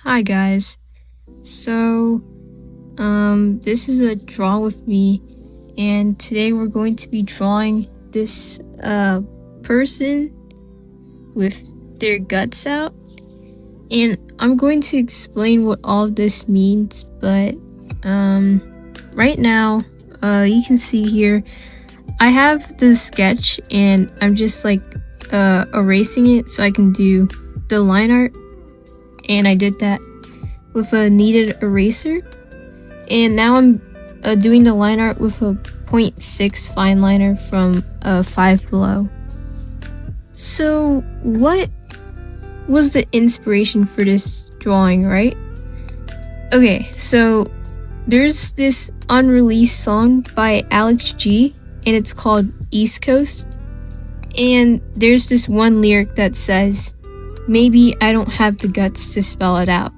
Hi guys. So, this is a draw with me, and today we're going to be drawing this person with their guts out, and I'm going to explain what all of this means. But right now, you can see here I have the sketch, and I'm just like erasing it so I can do the line art, and I did that with a kneaded eraser. And now I'm doing the line art with a 0.6 fine liner from Five Below. So what was the inspiration for this drawing, right? Okay, so there's this unreleased song by Alex G, and it's called East Coast. And there's this one lyric that says, "Maybe I don't have the guts to spell it out."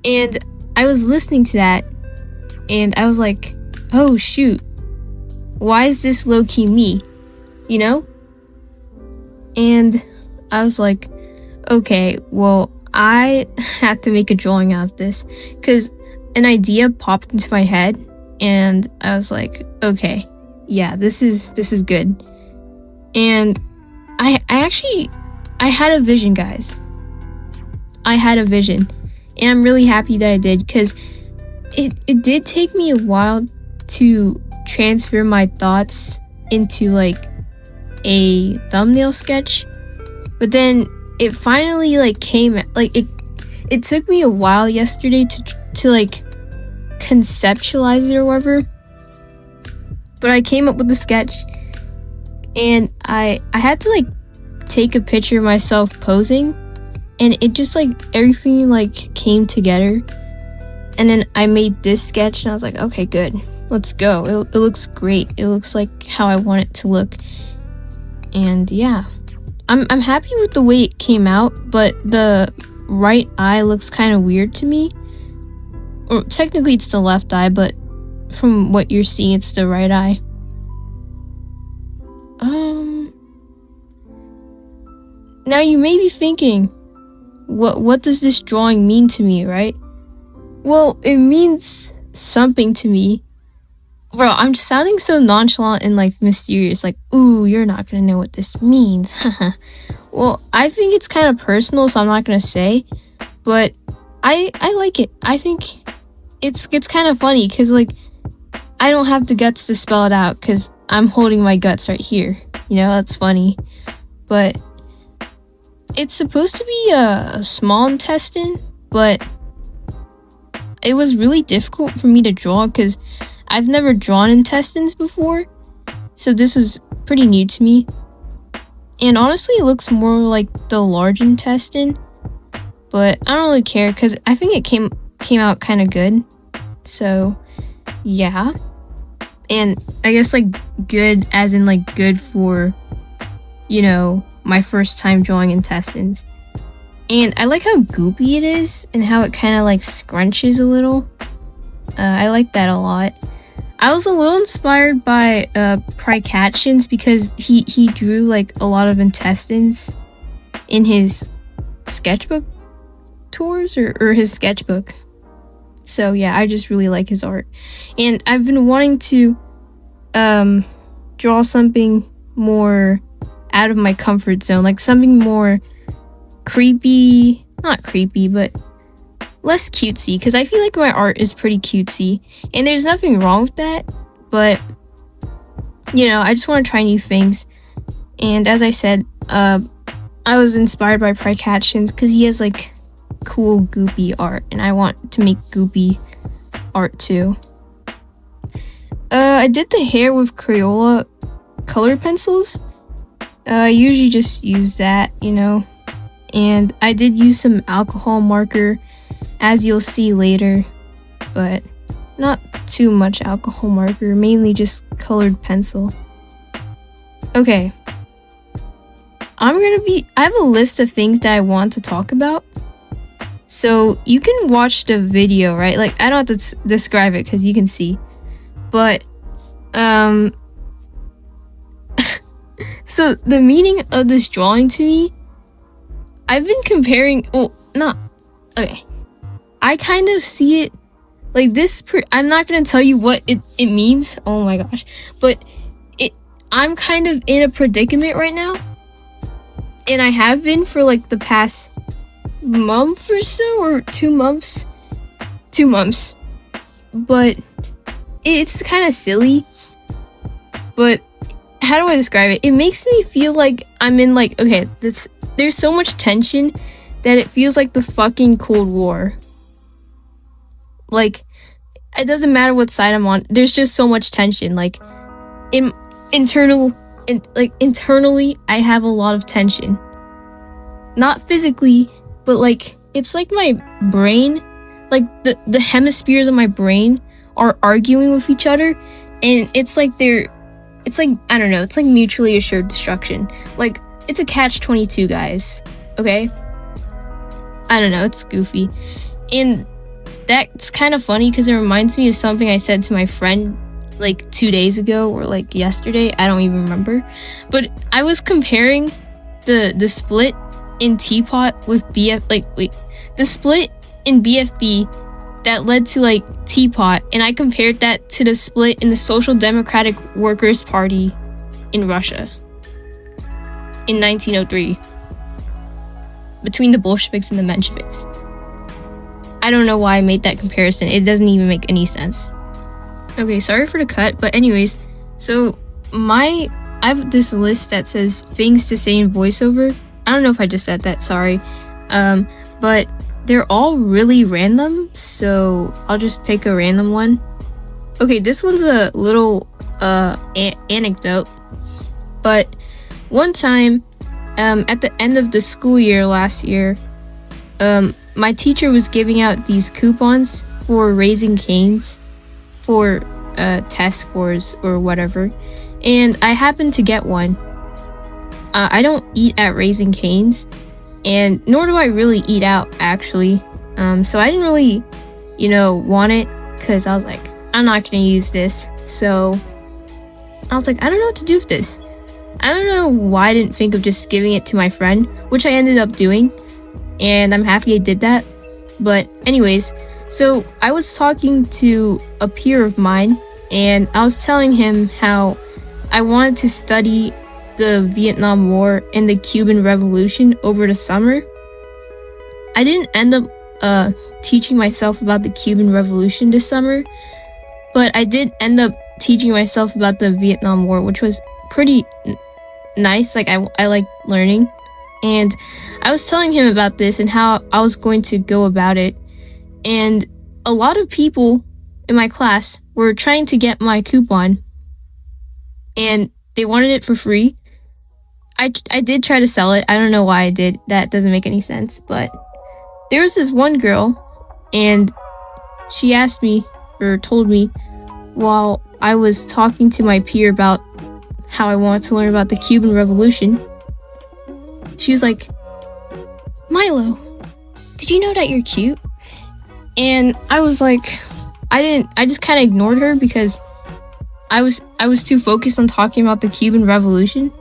And I was listening to that, and I was like, oh shoot, why is this low-key me? You know? And I was like, okay, well, I have to make a drawing out of this, because an idea popped into my head, and I was like, okay, yeah, this is good. And I had a vision, guys. I had a vision. And I'm really happy that I did, because it did take me a while to transfer my thoughts into like a thumbnail sketch. But then it finally like came, like it took me a while yesterday to like conceptualize it or whatever. But I came up with the sketch, and I had to like take a picture of myself posing. And it just like everything like came together, and then I made this sketch, and I was like, okay, good, let's go. It looks great. It looks like how I want it to look. And yeah, I'm happy with the way it came out, but the right eye looks kind of weird to me. Or technically it's the left eye, but from what you're seeing, it's the right eye. Now you may be thinking, what does this drawing mean to me, right? Well, it means something to me. Bro, I'm sounding so nonchalant and like mysterious, like, ooh, you're not gonna know what this means. Well, I think it's kind of personal, so I'm not gonna say, but I like it. I think it's kind of funny, because like I don't have the guts to spell it out, because I'm holding my guts right here. You know, that's funny. But it's supposed to be a small intestine, but it was really difficult for me to draw, because I've never drawn intestines before, so this was pretty new to me. And honestly, it looks more like the large intestine, but I don't really care, because I think it came out kind of good. So yeah, and I guess like good as in like good for, you know, my first time drawing intestines. And I like how goopy it is, and how it kind of like scrunches a little. I like that a lot. I was a little inspired by Prykatchins, because he drew like a lot of intestines in his sketchbook tours, or his sketchbook. So yeah, I just really like his art. And I've been wanting to draw something more out of my comfort zone, like something more creepy, not creepy, but less cutesy, because I feel like my art is pretty cutesy, and there's nothing wrong with that, but you know, I just want to try new things. And as I said, I was inspired by Prykatchins, because he has like cool goopy art, and I want to make goopy art too. I did the hair with Crayola color pencils. I usually just use that, you know, and I did use some alcohol marker, as you'll see later, but not too much alcohol marker, mainly just colored pencil. Okay, I have a list of things that I want to talk about, so you can watch the video, right? Like, I don't have to describe it, because you can see, but so the meaning of this drawing to me, I've been comparing, well, not okay, I kind of see it like this. I'm not gonna tell you what it means. Oh my gosh, but I'm kind of in a predicament right now, and I have been for like the past month or so, or 2 months. 2 months, but it's kind of silly. But how do I describe it? It makes me feel like I'm in like, okay, there's so much tension that it feels like the fucking Cold War. Like, it doesn't matter what side I'm on. There's just so much tension. Like, internally, I have a lot of tension. Not physically, but like, it's like my brain, like the hemispheres of my brain are arguing with each other, and it's like I don't know, it's like mutually assured destruction. Like, it's a catch-22, guys. Okay? I don't know, it's goofy. And that's kind of funny because it reminds me of something I said to my friend like 2 days ago or like yesterday. I don't even remember. But I was comparing the split in Teapot with the split in BFB that led to like Teapot, and I compared that to the split in the Social Democratic Workers' Party in Russia in 1903 between the Bolsheviks and the Mensheviks. I don't know why I made that comparison. It doesn't even make any sense. Okay, sorry for the cut, but anyways, so I have this list that says things to say in voiceover. I don't know if I just said that, sorry. But they're all really random, so I'll just pick a random one. Okay, this one's a little anecdote, but one time, at the end of the school year last year, my teacher was giving out these coupons for Raising Cane's for test scores or whatever, and I happened to get one. I don't eat at Raising Cane's, and nor do I really eat out, actually. So I didn't really, want it, because I was like, I'm not gonna use this. So I was like, I don't know what to do with this. I don't know why I didn't think of just giving it to my friend, which I ended up doing, and I'm happy I did that. But anyways, so I was talking to a peer of mine, and I was telling him how I wanted to study the Vietnam War and the Cuban Revolution over the summer. I didn't end up teaching myself about the Cuban Revolution this summer, but I did end up teaching myself about the Vietnam War, which was pretty nice. Like, I like learning, and I was telling him about this and how I was going to go about it, and a lot of people in my class were trying to get my coupon, and they wanted it for free. I did try to sell it. I don't know why I did. That doesn't make any sense. But there was this one girl, and she asked me, or told me, while I was talking to my peer about how I wanted to learn about the Cuban Revolution, she was like, Milo, did you know that you're cute? And I was like, I just kind of ignored her because I was too focused on talking about the Cuban Revolution.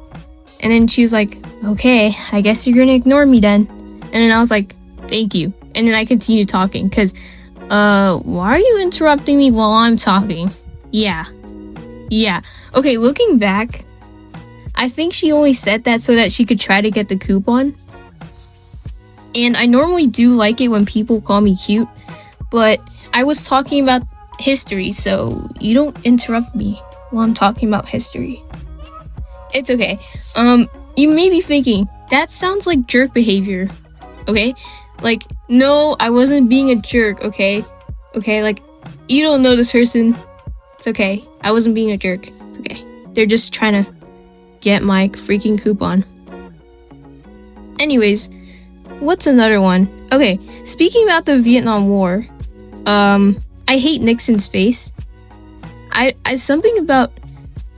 And then she was like, okay, I guess you're gonna ignore me then. And then I was like, thank you. And then I continued talking, because, why are you interrupting me while I'm talking? Yeah. Okay, looking back, I think she only said that so that she could try to get the coupon. And I normally do like it when people call me cute, but I was talking about history, so you don't interrupt me while I'm talking about history. It's okay. You may be thinking, that sounds like jerk behavior, okay? Like, no, I wasn't being a jerk, okay? Okay, like, you don't know this person. It's okay. I wasn't being a jerk. It's okay. They're just trying to get my freaking coupon. Anyways, what's another one? Okay, speaking about the Vietnam War, I hate Nixon's face. I something about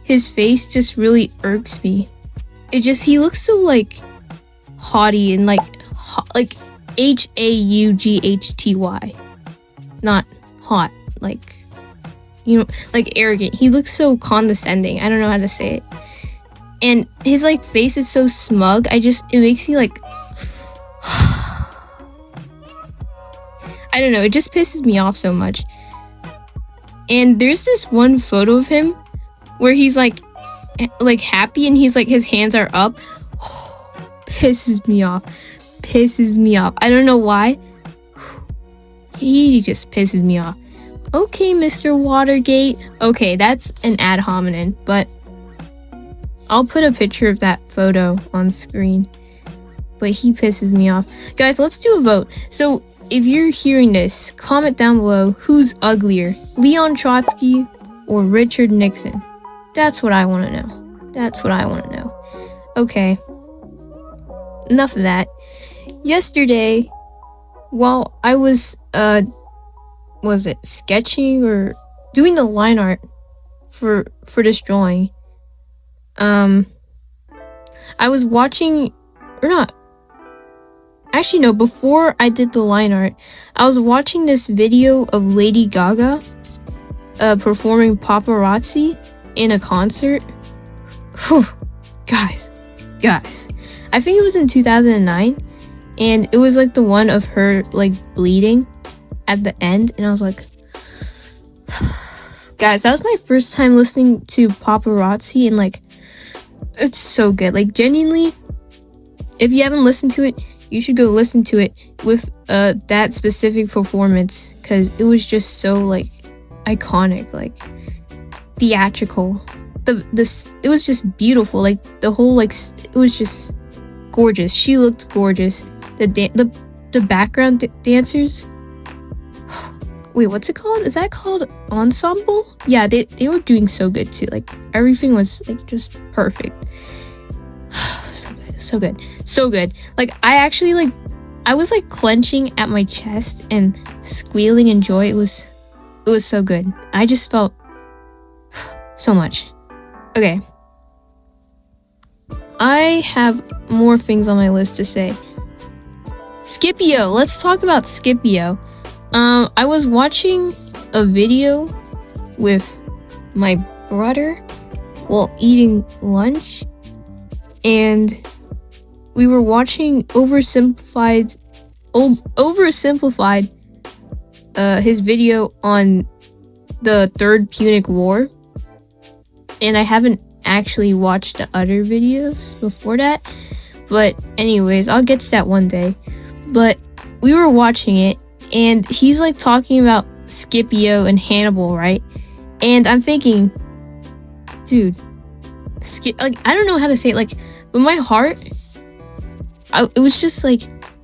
his face just really irks me. He looks so like haughty and like Haughty, not hot, like, like arrogant. He looks so condescending. I don't know how to say it. And his like face is so smug. It makes me like I don't know, it just pisses me off so much. And there's this one photo of him where he's like happy and he's like, his hands are up. Pisses me off. Pisses me off. I don't know why. He just pisses me off. Okay, Mr. Watergate. Okay, that's an ad hominem, but I'll put a picture of that photo on screen. But he pisses me off. Guys, let's do a vote. So if you're hearing this, comment down below who's uglier, Leon Trotsky or Richard Nixon. That's what I want to know. That's what I want to know. Okay. Enough of that. Yesterday, while I was sketching or doing the line art for this drawing, I was watching, or not. Actually, no, before I did the line art, I was watching this video of Lady Gaga performing Paparazzi in a concert. Whew. Guys. I think it was in 2009, and it was like the one of her like bleeding at the end, and I was like, guys, that was my first time listening to Paparazzi, and like, it's so good. Like, genuinely, if you haven't listened to it, you should go listen to it with that specific performance, because it was just so like iconic, like theatrical. It was just beautiful. Like the whole it was just gorgeous. She looked gorgeous. The background dancers. Wait, what's it called? Is that called ensemble? Yeah, they were doing so good too. Like everything was like just perfect. So good. Like I was like clenching at my chest and squealing in joy. It was so good. I just felt so much. Okay. I have more things on my list to say. Scipio. Let's talk about Scipio. I was watching a video with my brother while eating lunch, and we were watching oversimplified his video on the Third Punic War, and I haven't actually watched the other videos before that, but anyways, I'll get to that one day. But we were watching it, and he's like talking about Scipio and Hannibal, right? And I'm thinking, dude, like, I don't know how to say it, like, but my heart, it was just like,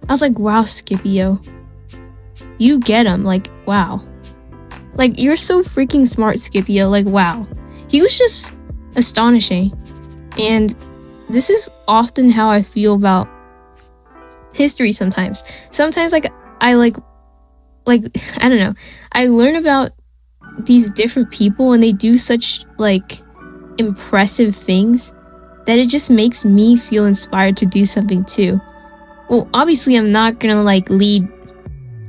I was like, wow, Scipio, you get him. Like, wow, like, you're so freaking smart, Scipio. Like, wow, he was just astonishing. And this is often how I feel about history sometimes. Like, I like I don't know, I learn about these different people and they do such like impressive things that it just makes me feel inspired to do something too. Well, obviously I'm not gonna like lead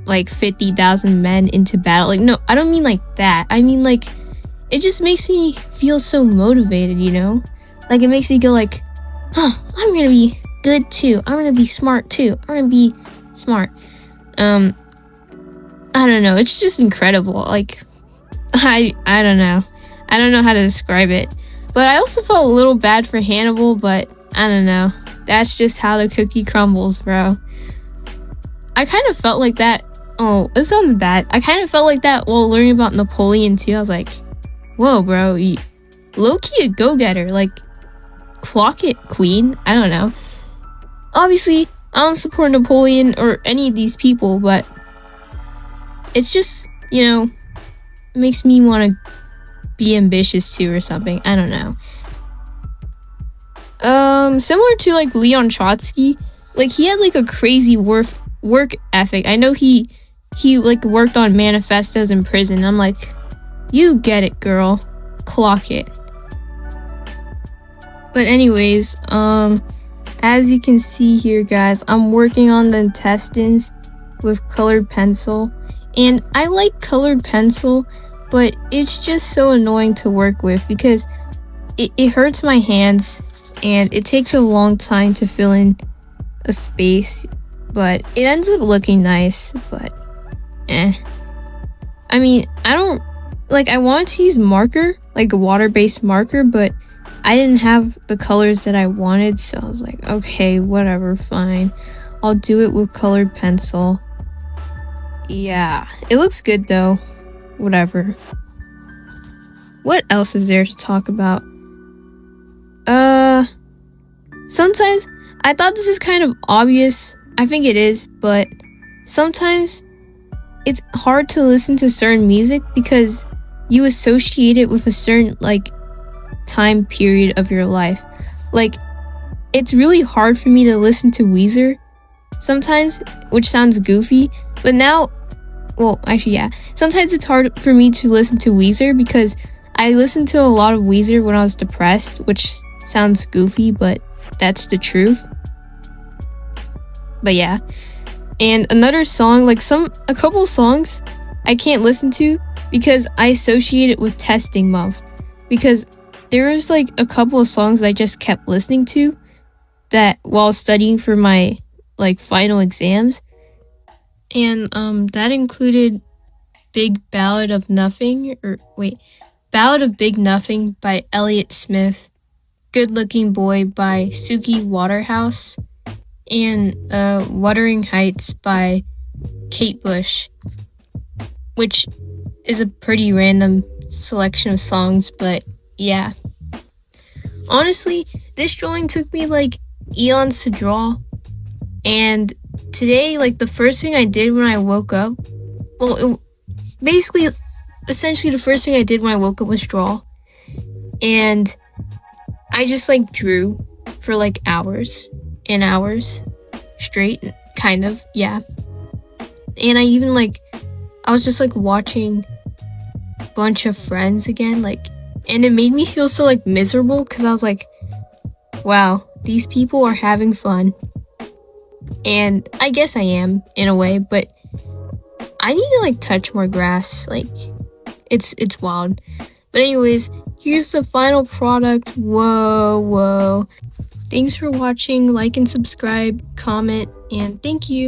like 50,000 men into battle. Like, no, I don't mean like that. I mean like, it just makes me feel so motivated, you know? Like, it makes me go like, huh, I'm gonna be good too. I'm gonna be smart too. I'm gonna be smart. I don't know. It's just incredible. Like, I don't know. I don't know how to describe it. But I also felt a little bad for Hannibal, but I don't know. That's just how the cookie crumbles, bro. I kind of felt like that. Oh, it sounds bad. I kind of felt like that while learning about Napoleon too. I was like, whoa, bro. Low-key a go-getter. Like, clock it, queen. I don't know. Obviously, I don't support Napoleon or any of these people, but it's just, you know, it makes me want to be ambitious too or something. I don't know. Similar to like Leon Trotsky, like he had like a crazy work ethic. I know he like worked on manifestos in prison. I'm like, you get it, girl. Clock it. But anyways, as you can see here, guys, I'm working on the intestines with colored pencil. And I like colored pencil, but it's just so annoying to work with because it hurts my hands and it takes a long time to fill in a space, but it ends up looking nice. But I mean, I don't like, I wanted to use marker, like a water-based marker, but I didn't have the colors that I wanted, so I was like, okay, whatever, fine. I'll do it with colored pencil. Yeah, it looks good though. Whatever. What else is there to talk about? Sometimes I thought this is kind of obvious. I think it is, but sometimes it's hard to listen to certain music because you associate it with a certain like time period of your life. Like, it's really hard for me to listen to Weezer sometimes, which sounds goofy, but now, well, actually, yeah. Sometimes it's hard for me to listen to Weezer because I listened to a lot of Weezer when I was depressed, which sounds goofy, but that's the truth. But yeah. And another song, like a couple songs I can't listen to because I associate it with testing month. Because there was like a couple of songs I just kept listening to that while studying for my like final exams. And that included Ballad of Big Nothing by Elliott Smith, Good Looking Boy by Suki Waterhouse, and Wuthering Heights by Kate Bush, which is a pretty random selection of songs, but yeah. Honestly, this drawing took me like eons to draw, and today, like, the first thing I did when I woke up, essentially the first thing I did when I woke up was draw, and I just like drew for like hours and hours straight, kind of, yeah. And I was just like watching a bunch of Friends again, like, and it made me feel so like miserable because I was like, wow, these people are having fun. And I guess I am in a way, but I need to like touch more grass. Like, it's wild. But anyways, here's the final product. Whoa. Thanks for watching. Like and subscribe, comment, and thank you.